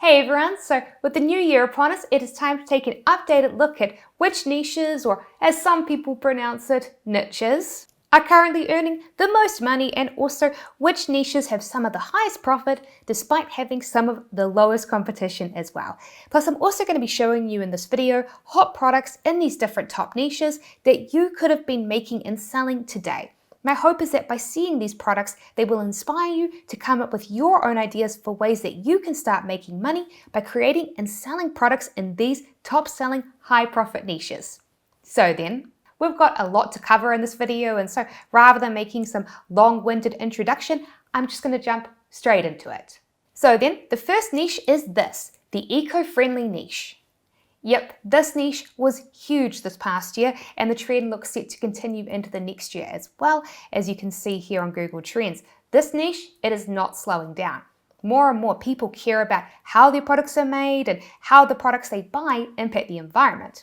Hey everyone, so with the new year upon us, it is time to take an updated look at which niches, or as some people pronounce it, niches, are currently earning the most money, and also which niches have some of the highest profit despite having some of the lowest competition as well. Plus, I'm also going to be showing you in this video hot products in these different top niches that you could have been making and selling today. My hope is that by seeing these products, they will inspire you to come up with your own ideas for ways that you can start making money by creating and selling products in these top-selling, high-profit niches. So then, we've got a lot to cover in this video, and so rather than making some long-winded introduction, I'm just going to jump straight into it. So then, the first niche is this, the eco-friendly niche. Yep, this niche was huge this past year, and the trend looks set to continue into the next year as well, as you can see here on Google Trends. This niche, it is not slowing down. More and more people care about how their products are made and how the products they buy impact the environment.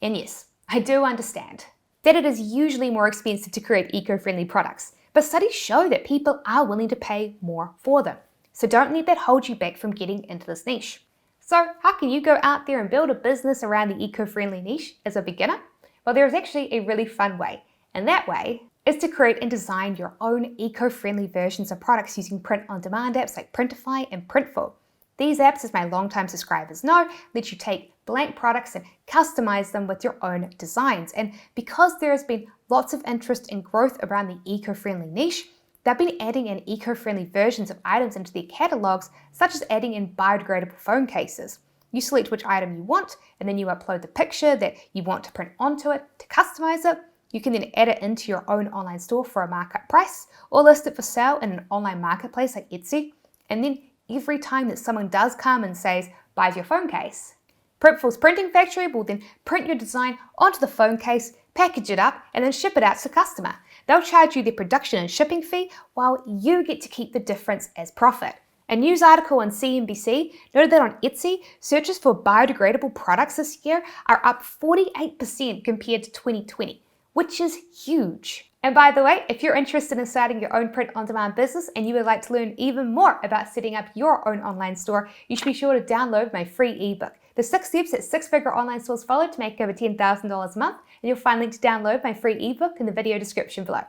And yes, I do understand that it is usually more expensive to create eco-friendly products, but studies show that people are willing to pay more for them. So don't let that hold you back from getting into this niche. So how can you go out there and build a business around the eco-friendly niche as a beginner? Well, there is actually a really fun way, and that way is to create and design your own eco-friendly versions of products using print-on-demand apps like Printify and Printful. These apps, as my longtime subscribers know, let you take blank products and customize them with your own designs. And because there has been lots of interest and growth around the eco-friendly niche, they've been adding in eco-friendly versions of items into their catalogs, such as adding in biodegradable phone cases. You select which item you want, and then you upload the picture that you want to print onto it to customize it. You can then add it into your own online store for a markup price, or list it for sale in an online marketplace like Etsy. And then every time that someone does come and says, buy your phone case, Printful's printing factory will then print your design onto the phone case, package it up, and then ship it out to the customer. They'll charge you the production and shipping fee, while you get to keep the difference as profit. A news article on CNBC noted that on Etsy, searches for biodegradable products this year are up 48% compared to 2020, which is huge. And by the way, if you're interested in starting your own print-on-demand business and you would like to learn even more about setting up your own online store, you should be sure to download my free ebook, The 6 Steps That Six-Figure Online Stores Follow to Make Over $10,000 a Month, and you'll find a link to download my free ebook in the video description below.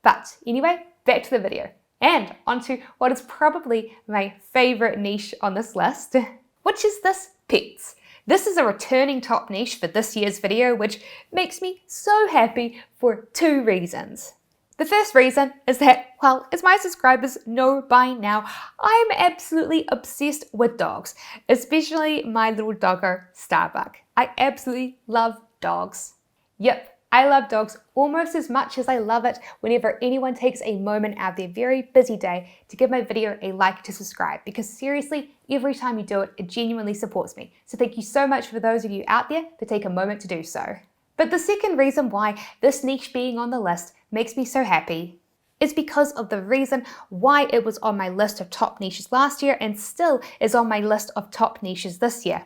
But anyway, back to the video, and onto what is probably my favorite niche on this list, which is this pets. This is a returning top niche for this year's video, which makes me so happy for two reasons. The first reason is that, well, as my subscribers know by now, I'm absolutely obsessed with dogs, especially my little doggo, Starbuck. I absolutely love dogs. Yep, I love dogs almost as much as I love it whenever anyone takes a moment out of their very busy day to give my video a like to subscribe, because seriously, every time you do it, it genuinely supports me. So thank you so much for those of you out there that take a moment to do so. But the second reason why this niche being on the list makes me so happy is because of the reason why it was on my list of top niches last year and still is on my list of top niches this year.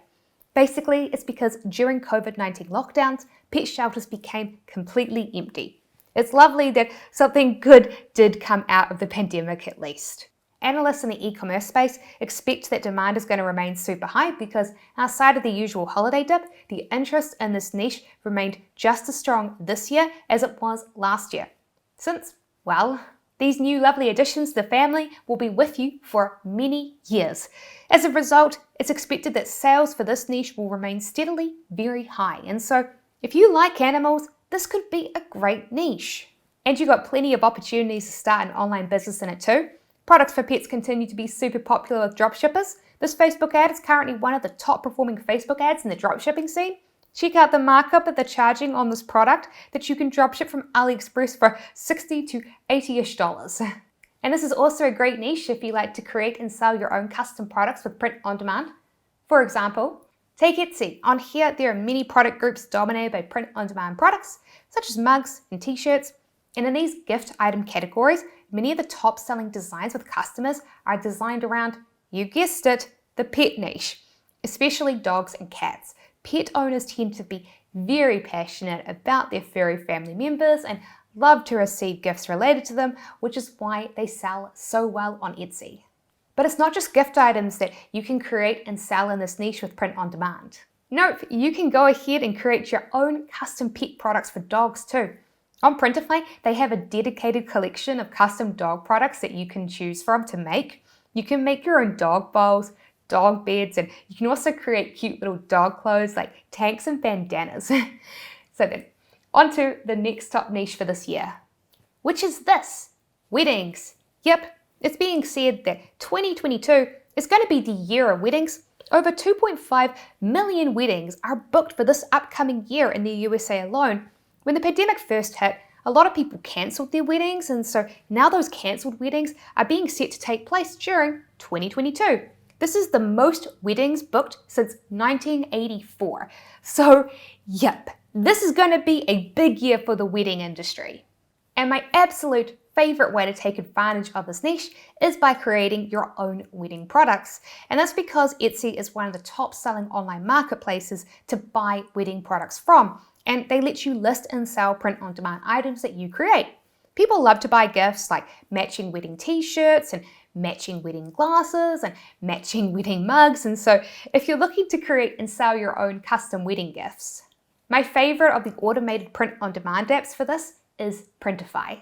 Basically, it's because during COVID-19 lockdowns, pet shelters became completely empty. It's lovely that something good did come out of the pandemic at least. Analysts in the e-commerce space expect that demand is going to remain super high because outside of the usual holiday dip, the interest in this niche remained just as strong this year as it was last year. Since, well, these new lovely additions to the family will be with you for many years. As a result, it's expected that sales for this niche will remain steadily very high. And so, if you like animals, this could be a great niche. And you've got plenty of opportunities to start an online business in it too. Products for pets continue to be super popular with dropshippers. This Facebook ad is currently one of the top performing Facebook ads in the dropshipping scene. Check out the markup that they're charging on this product that you can dropship from AliExpress for $60 to $80-ish. And this is also a great niche if you like to create and sell your own custom products with print on demand. For example, take Etsy. On here, there are many product groups dominated by print on demand products, such as mugs and t-shirts. And in these gift item categories, many of the top selling designs with customers are designed around, you guessed it, the pet niche, especially dogs and cats. Pet owners tend to be very passionate about their furry family members and love to receive gifts related to them, which is why they sell so well on Etsy. But it's not just gift items that you can create and sell in this niche with print on demand. Nope, you can go ahead and create your own custom pet products for dogs too. On Printify, they have a dedicated collection of custom dog products that you can choose from to make. You can make your own dog bowls, dog beds, and you can also create cute little dog clothes like tanks and bandanas. So then, on to the next top niche for this year, which is this, weddings. Yep, it's being said that 2022 is going to be the year of weddings. Over 2.5 million weddings are booked for this upcoming year in the USA alone. When the pandemic first hit, a lot of people cancelled their weddings, and so now those cancelled weddings are being set to take place during 2022. This is the most weddings booked since 1984. So, yep, this is going to be a big year for the wedding industry. And my absolute favorite way to take advantage of this niche is by creating your own wedding products. And that's because Etsy is one of the top selling online marketplaces to buy wedding products from. And they let you list and sell print-on-demand items that you create. People love to buy gifts like matching wedding t-shirts and matching wedding glasses and matching wedding mugs. And so if you're looking to create and sell your own custom wedding gifts, my favorite of the automated print-on-demand apps for this is Printify.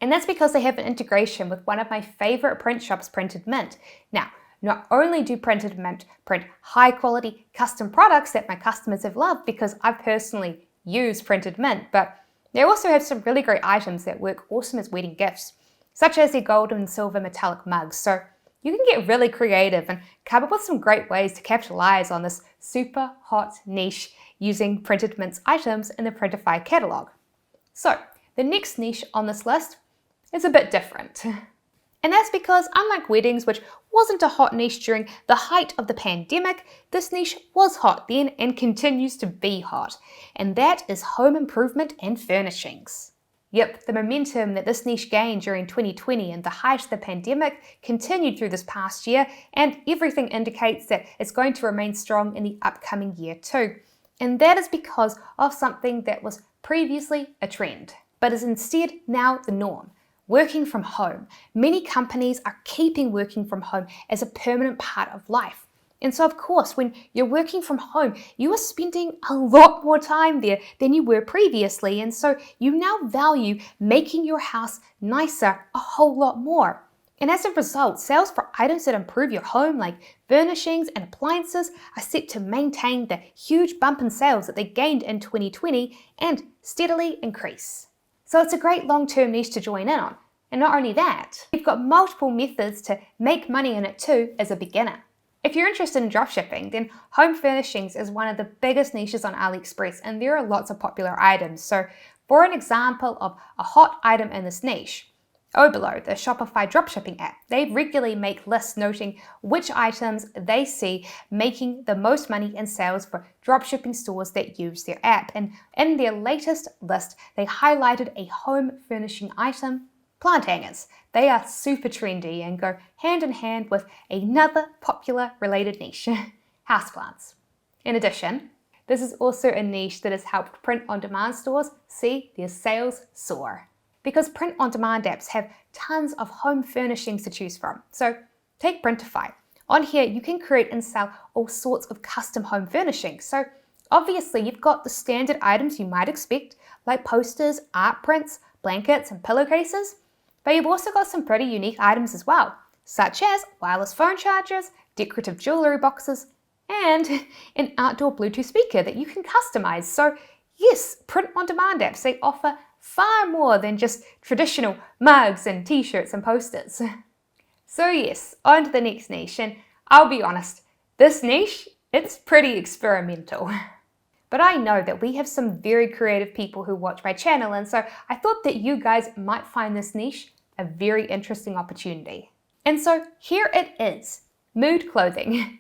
And that's because they have an integration with one of my favorite print shops, Printed Mint. Now, not only do Printed Mint print high-quality custom products that my customers have loved because I've personally used Printed Mint, but they also have some really great items that work awesome as wedding gifts, such as their gold and silver metallic mugs. So you can get really creative and come up with some great ways to capitalize on this super hot niche using Printed Mint's items in the Printify catalog. So the next niche on this list is a bit different. And that's because unlike weddings, which wasn't a hot niche during the height of the pandemic, this niche was hot then and continues to be hot. And that is home improvement and furnishings. Yep, the momentum that this niche gained during 2020 and the height of the pandemic continued through this past year, and everything indicates that it's going to remain strong in the upcoming year too. And that is because of something that was previously a trend, but is instead now the norm. Working from home. Many companies are keeping working from home as a permanent part of life. And so of course, when you're working from home, you are spending a lot more time there than you were previously. And so you now value making your house nicer a whole lot more. And as a result, sales for items that improve your home, like furnishings and appliances, are set to maintain the huge bump in sales that they gained in 2020 and steadily increase. So it's a great long-term niche to join in on. And not only that, you've got multiple methods to make money in it too as a beginner. If you're interested in dropshipping, then home furnishings is one of the biggest niches on AliExpress, and there are lots of popular items. So for an example of a hot item in this niche, Oberlo, the Shopify dropshipping app, they regularly make lists noting which items they see making the most money in sales for dropshipping stores that use their app. And in their latest list, they highlighted a home furnishing item, plant hangers. They are super trendy and go hand in hand with another popular related niche, houseplants. In addition, this is also a niche that has helped print-on-demand stores see their sales soar. Because print-on-demand apps have tons of home furnishings to choose from. So take Printify. On here, you can create and sell all sorts of custom home furnishings. So obviously, you've got the standard items you might expect, like posters, art prints, blankets, and pillowcases. But you've also got some pretty unique items as well, such as wireless phone chargers, decorative jewelry boxes, and an outdoor Bluetooth speaker that you can customize. So yes, print-on-demand apps, they offer far more than just traditional mugs and t-shirts and posters. So yes, on to the next niche, and I'll be honest, this niche, it's pretty experimental. But I know that we have some very creative people who watch my channel, and so I thought that you guys might find this niche a very interesting opportunity. And so here it is, mood clothing.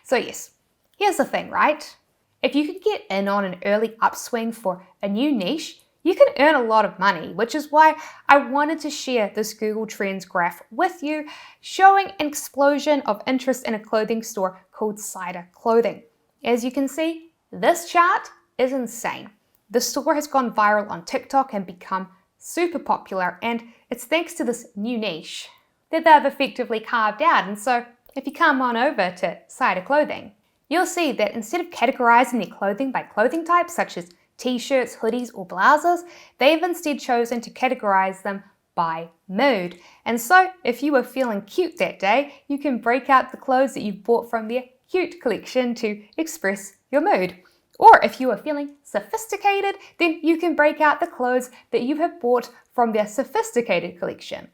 So yes, here's the thing, right? If you could get in on an early upswing for a new niche, you can earn a lot of money, which is why I wanted to share this Google Trends graph with you, showing an explosion of interest in a clothing store called Cider Clothing. As you can see, this chart is insane. The store has gone viral on TikTok and become super popular, and it's thanks to this new niche. that they've effectively carved out. And so if you come on over to Cider Clothing, you'll see that instead of categorizing their clothing by clothing types such as t-shirts, hoodies, or blouses, they've instead chosen to categorize them by mood. And so if you were feeling cute that day, you can break out the clothes that you've bought from their cute collection to express your mood. Or if you are feeling sophisticated, then you can break out the clothes that you have bought from their sophisticated collection.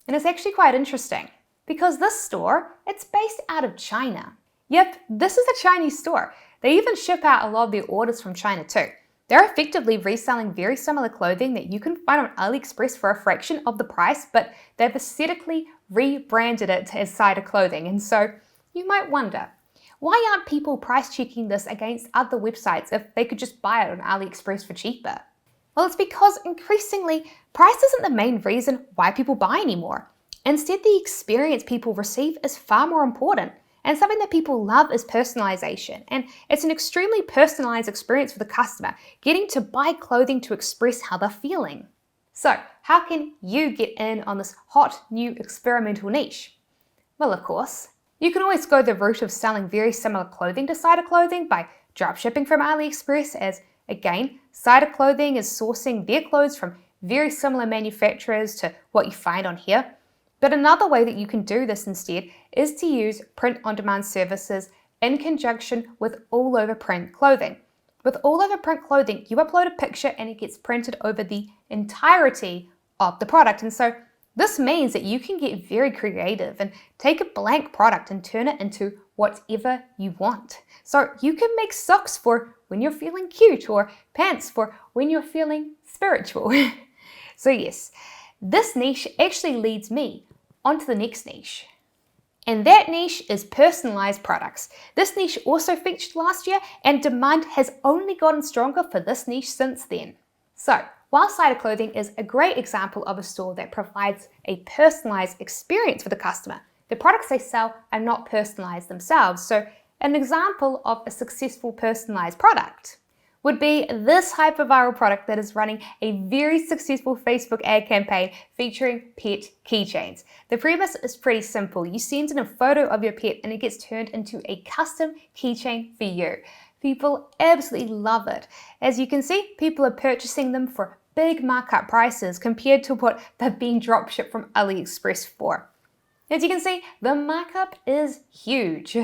And it's actually quite interesting because this store, it's based out of China. Yep, this is a Chinese store. They even ship out a lot of their orders from China too. They're effectively reselling very similar clothing that you can find on AliExpress for a fraction of the price, but they've aesthetically rebranded it as Cider Clothing. And so you might wonder, why aren't people price checking this against other websites if they could just buy it on AliExpress for cheaper? Well, it's because increasingly, price isn't the main reason why people buy anymore. Instead, the experience people receive is far more important. And something that people love is personalization. And it's an extremely personalized experience for the customer, getting to buy clothing to express how they're feeling. So, how can you get in on this hot new experimental niche? Well, of course, you can always go the route of selling very similar clothing to Cider Clothing by dropshipping from AliExpress, as again, Cider Clothing is sourcing their clothes from very similar manufacturers to what you find on here. But another way that you can do this instead is to use print-on-demand services in conjunction with all over print clothing. With all over print clothing, you upload a picture and it gets printed over the entirety of the product. And so this means that you can get very creative and take a blank product and turn it into whatever you want. So you can make socks for when you're feeling cute or pants for when you're feeling spiritual. So yes, this niche actually leads me onto the next niche. And that niche is personalized products. This niche also featured last year and demand has only gotten stronger for this niche since then. So, while Cider Clothing is a great example of a store that provides a personalized experience for the customer, the products they sell are not personalized themselves. So, an example of a successful personalized product would be this hyper-viral product that is running a very successful Facebook ad campaign featuring pet keychains. The premise is pretty simple. You send in a photo of your pet and it gets turned into a custom keychain for you. People absolutely love it. As you can see, people are purchasing them for big markup prices compared to what they're being dropshipped from AliExpress for. As you can see, the markup is huge.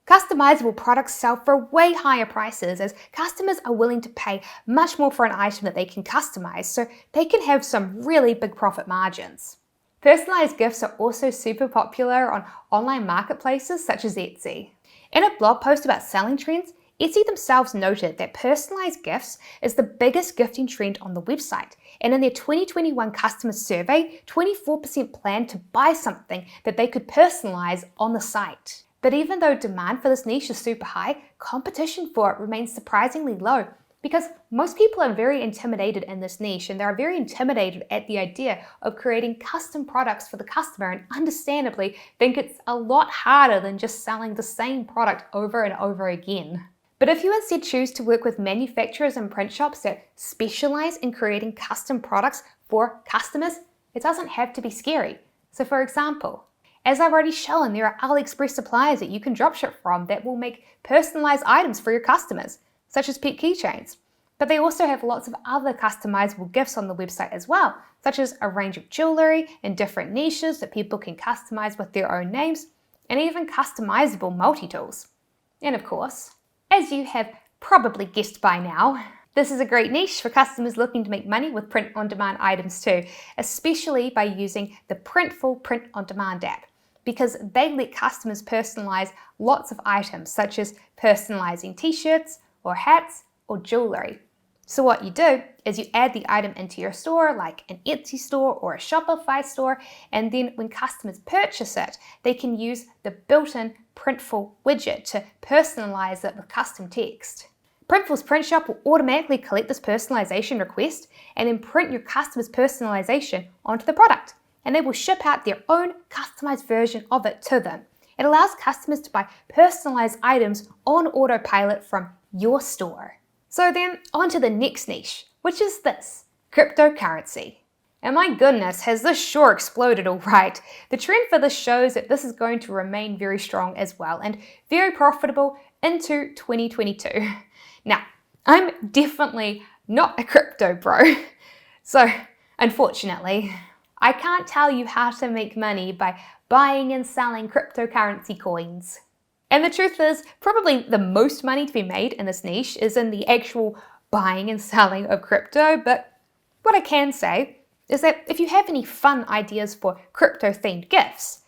Customizable products sell for way higher prices as customers are willing to pay much more for an item that they can customize, so they can have some really big profit margins. Personalized gifts are also super popular on online marketplaces such as Etsy. In a blog post about selling trends, Etsy themselves noted that personalized gifts is the biggest gifting trend on the website, and in their 2021 customer survey, 24% planned to buy something that they could personalize on the site. But even though demand for this niche is super high, competition for it remains surprisingly low because most people are very intimidated in this niche and they're very intimidated at the idea of creating custom products for the customer and understandably think it's a lot harder than just selling the same product over and over again. But if you instead choose to work with manufacturers and print shops that specialize in creating custom products for customers, it doesn't have to be scary. So for example, as I've already shown, there are AliExpress suppliers that you can dropship from that will make personalized items for your customers, such as pet keychains. But they also have lots of other customizable gifts on the website as well, such as a range of jewelry in different niches that people can customize with their own names, and even customizable multi-tools. And of course, as you have probably guessed by now, this is a great niche for customers looking to make money with print-on-demand items too, especially by using the Printful print-on-demand app, because they let customers personalize lots of items, such as personalizing t-shirts or hats or jewelry. So what you do is you add the item into your store, like an Etsy store or a Shopify store, and then when customers purchase it, they can use the built-in Printful widget to personalize it with custom text. Printful's print shop will automatically collect this personalization request and then print your customer's personalization onto the product, and they will ship out their own customized version of it to them. It allows customers to buy personalized items on autopilot from your store. So then on to the next niche, which is this, cryptocurrency. And my goodness, has this sure exploded all right. The trend for this shows that this is going to remain very strong as well and very profitable into 2022. Now, I'm definitely not a crypto bro. So, unfortunately, I can't tell you how to make money by buying and selling cryptocurrency coins. And the truth is, probably the most money to be made in this niche is in the actual buying and selling of crypto, but what I can say is that if you have any fun ideas for crypto-themed gifts,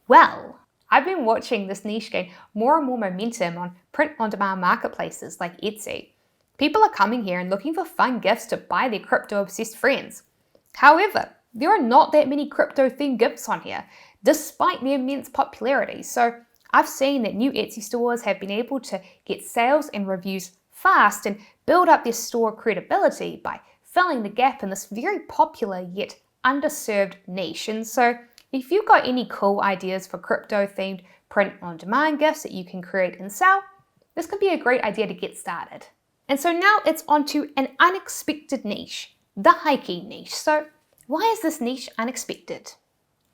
well, I've been watching this niche gain more and more momentum on print-on-demand marketplaces like Etsy. People are coming here and looking for fun gifts to buy their crypto-obsessed friends. However, there are not that many crypto-themed gifts on here, despite the immense popularity. So I've seen that new Etsy stores have been able to get sales and reviews fast and build up their store credibility by filling the gap in this very popular yet underserved niche. And so if you've got any cool ideas for crypto-themed print-on-demand gifts that you can create and sell, this could be a great idea to get started. And so now it's onto an unexpected niche, the hiking niche. So why is this niche unexpected?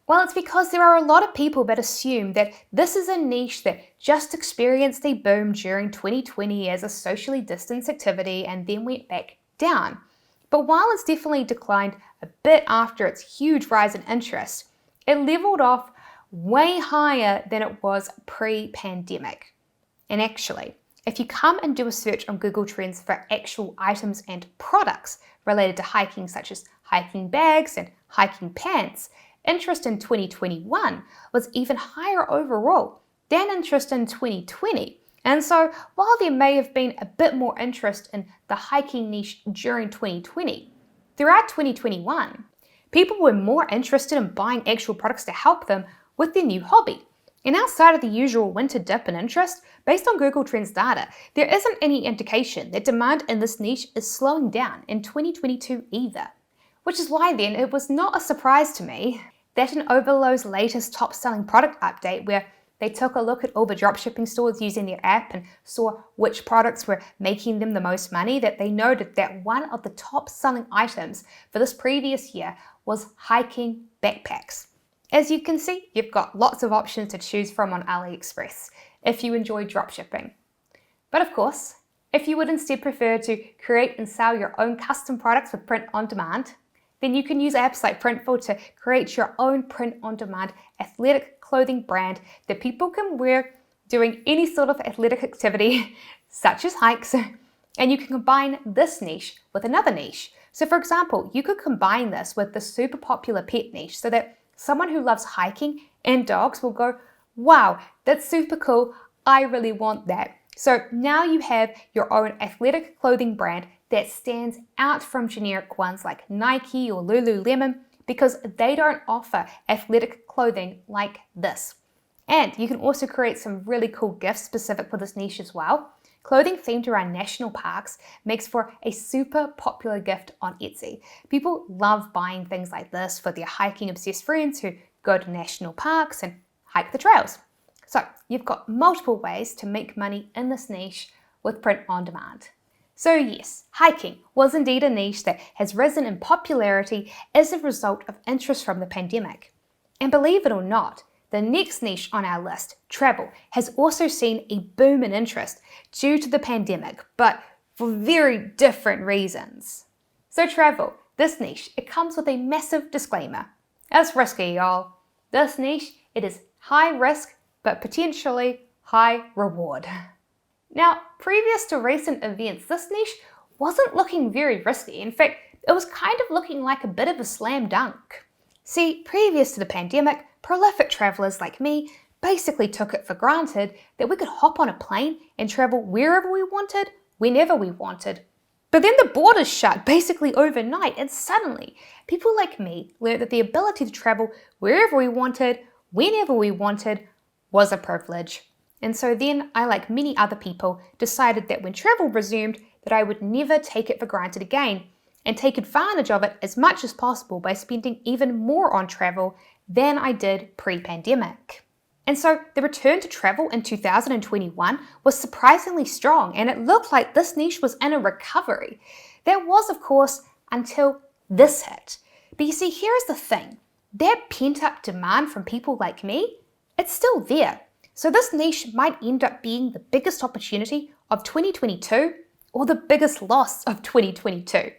Well, it's because there are a lot of people that assume that this is a niche that just experienced a boom during 2020 as a socially distanced activity and then went back down. But while it's definitely declined a bit after its huge rise in interest, it leveled off way higher than it was pre-pandemic. And actually, if you come and do a search on Google Trends for actual items and products related to hiking, such as hiking bags and hiking pants, interest in 2021 was even higher overall than interest in 2020. And so while there may have been a bit more interest in the hiking niche during 2020, throughout 2021, people were more interested in buying actual products to help them with their new hobby. And outside of the usual winter dip in interest, based on Google Trends data, there isn't any indication that demand in this niche is slowing down in 2022 either. Which is why then it was not a surprise to me that in Oberlo's latest top-selling product update, where they took a look at all the dropshipping stores using their app and saw which products were making them the most money, that they noted that one of the top-selling items for this previous year was hiking backpacks. As you can see, you've got lots of options to choose from on AliExpress if you enjoy dropshipping. But of course, if you would instead prefer to create and sell your own custom products with print on demand, then you can use apps like Printful to create your own print-on-demand athletic clothing brand that people can wear doing any sort of athletic activity, such as hikes, and you can combine this niche with another niche. So for example, you could combine this with the super popular pet niche so that someone who loves hiking and dogs will go, wow, that's super cool, I really want that. So now you have your own athletic clothing brand that stands out from generic ones like Nike or Lululemon because they don't offer athletic clothing like this. And you can also create some really cool gifts specific for this niche as well. Clothing themed around national parks makes for a super popular gift on Etsy. People love buying things like this for their hiking obsessed friends who go to national parks and hike the trails. So you've got multiple ways to make money in this niche with print on demand. So yes, hiking was indeed a niche that has risen in popularity as a result of interest from the pandemic. And believe it or not, the next niche on our list, travel, has also seen a boom in interest due to the pandemic, but for very different reasons. So travel, this niche, it comes with a massive disclaimer. It's risky, y'all. This niche, it is high risk, but potentially high reward. Now, previous to recent events, this niche wasn't looking very risky. In fact, it was kind of looking like a bit of a slam dunk. See, previous to the pandemic, prolific travelers like me basically took it for granted that we could hop on a plane and travel wherever we wanted, whenever we wanted. But then the borders shut basically overnight, and suddenly people like me learned that the ability to travel wherever we wanted, whenever we wanted, was a privilege. And so then I, like many other people, decided that when travel resumed, that I would never take it for granted again and take advantage of it as much as possible by spending even more on travel than I did pre-pandemic. And so the return to travel in 2021 was surprisingly strong, and it looked like this niche was in a recovery. That was, of course, until this hit. But you see, here's the thing. That pent-up demand from people like me, it's still there. So this niche might end up being the biggest opportunity of 2022 or the biggest loss of 2022.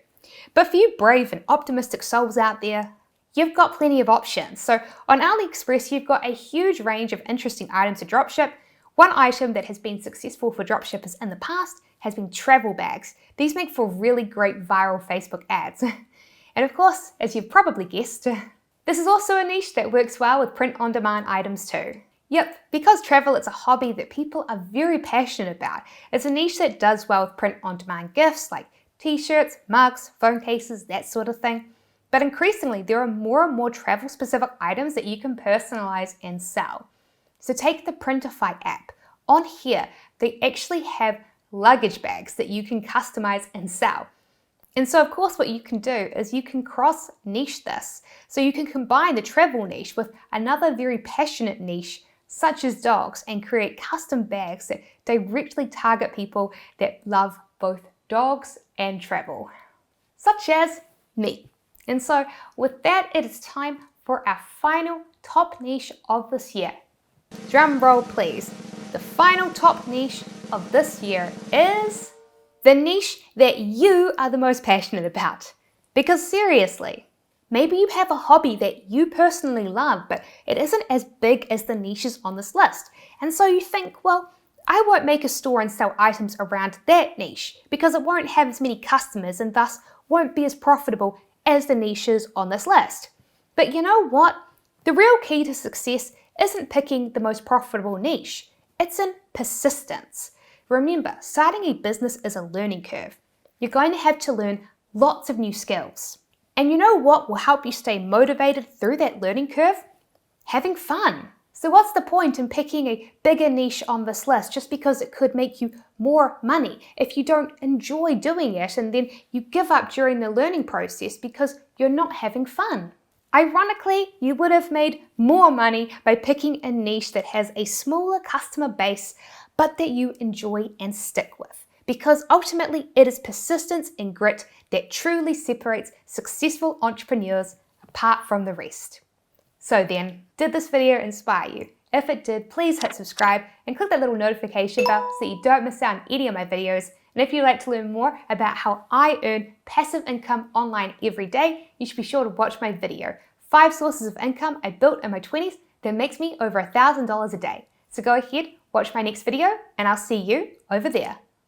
But for you brave and optimistic souls out there, you've got plenty of options. So on AliExpress, you've got a huge range of interesting items to dropship. One item that has been successful for dropshippers in the past has been travel bags. These make for really great viral Facebook ads. And of course, as you've probably guessed, this is also a niche that works well with print-on-demand items too. Yep, because travel is a hobby that people are very passionate about. It's a niche that does well with print-on-demand gifts like t-shirts, mugs, phone cases, that sort of thing. But increasingly, there are more and more travel-specific items that you can personalize and sell. So take the Printify app. On here, they actually have luggage bags that you can customize and sell. And so of course what you can do is you can cross niche this. So you can combine the travel niche with another very passionate niche such as dogs and create custom bags that directly target people that love both dogs and travel, such as me. And so with that, it is time for our final top niche of this year. Drum roll please. The final top niche of this year is the niche that you are the most passionate about. Because seriously, maybe you have a hobby that you personally love, but it isn't as big as the niches on this list. And so you think, well, I won't make a store and sell items around that niche because it won't have as many customers and thus won't be as profitable as the niches on this list. But you know what? The real key to success isn't picking the most profitable niche. It's in persistence. Remember, starting a business is a learning curve. You're going to have to learn lots of new skills. And you know what will help you stay motivated through that learning curve? Having fun. So what's the point in picking a bigger niche on this list just because it could make you more money if you don't enjoy doing it and then you give up during the learning process because you're not having fun? Ironically, you would have made more money by picking a niche that has a smaller customer base but that you enjoy and stick with. Because ultimately, it is persistence and grit that truly separates successful entrepreneurs apart from the rest. So then, did this video inspire you? If it did, please hit subscribe and click that little notification bell so that you don't miss out on any of my videos. And if you'd like to learn more about how I earn passive income online every day, you should be sure to watch my video, 5 sources of income I built in my 20s that makes me over $1,000 a day. So go ahead, watch my next video, and I'll see you over there.